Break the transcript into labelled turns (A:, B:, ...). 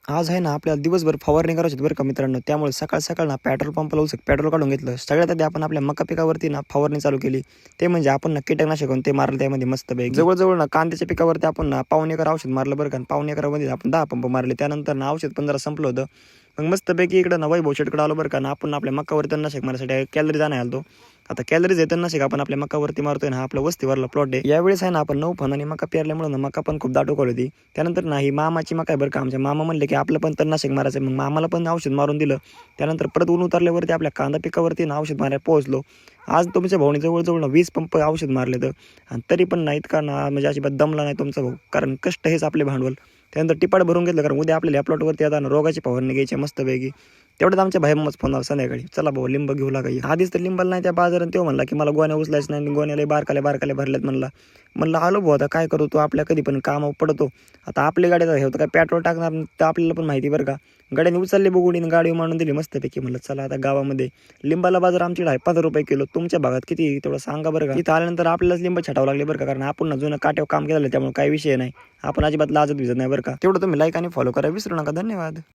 A: आज आहे ना आपल्याला दिवसभर फवारणी करायची होती बरं का मित्रांनो. त्यामुळे सकाळ सकाळ ना पेट्रोल पंपाला पेट्रोल काढून घेतलं. सगळ्यात आधी आपण आपल्या मका पिकावरती ना फवारणी चालू केली. ते म्हणजे आपण ना कीटकनाशक ते मारलं त्यामध्ये मस्तपैकी. जवळजवळ ना कांद्याच्या पिकावरती आपण ना 1.5 एकर औषध मारलं बरं का. 1.5 एकरामध्ये आपण 10 पंप मारले. त्यानंतर ना औषध 15 संपलं होतं. मग मस्तपैकी इकडं ना वैभव शेटकडे आलो बरं का. ना आपण आपल्या मकावरती तणनाशक मारण्यासाठी कॅलरी जाणार आलो. आता कॅलरीज आहे तणनाशक आपण आपल्या मकावरती मारतोय ना. आपलं वस्तीवरला प्लॉट आहे. यावेळेस आहे ना आपण 9 फणांनी मका पेरल्यामुळे ना मका पण खूप दाटोकळ होती. त्यानंतर ना ही मामाची मका आहे बरं का. आमच्या मामा म्हणले की आपलं पण तणनाशक मारायचं. मग मामाला पण औषध मारून दिलं. त्यानंतर परत ऊन उतरल्यावरती आपल्या कांदा पिकावरती ना औषध मारायला पोहोचलो. आज तुमच्या भाऊनी जवळजवळ ना 20 पंप औषध मारले तर, आणि तरी पण ना इतका ना म्हणजे अजिबात दमला नाही तुमचा भाऊ. कारण कष्ट हेच आपले भांडवल. त्यानंतर टिपाड भरून घेतलं, कारण उद्या आपल्याला या प्लॉटवरती आता ना रोगाची फवारणी घ्यायची मस्तपैकी. तेवढ्यात आमच्या भाई मग फोन आला संध्याकाळी, चला भाऊ लिंब घेऊ लागा. आधीच तर लिंबाला नाही त्या बाजारात तो म्हणला की मला गोण्या उचलायच नाही, गोण्याला बारकाले भरल्यात म्हणलं आलो भाऊ, आता काय करू, तू आपल्या कधी पण कामावर पडतो. आता आपली गाडी हे होतं काय पेट्रोल टाकणार तर आपल्याला पण माहिती बरं का. गाड्याने उचलली बघून गाडी मांडून दिली मस्तपैकी. म्हणलं चला आता गावामध्ये लिंबाला बाजार आमच्याकडे आहे 15 रुपये किलो. तुमच्या भागात किती तेवढं सांगा बरं का. इथं आल्यानंतर आपल्यालाच लिंब छाटावं लागले बरं का, कारण आपण जुनं काट्यावर काम केलं त्यामुळे काही विषय नाही. आपण अजिबात लाजत भिजत नाही बरं का. तेवढं तुम्ही लाईक आणि फॉलो करा विसरू नका. धन्यवाद.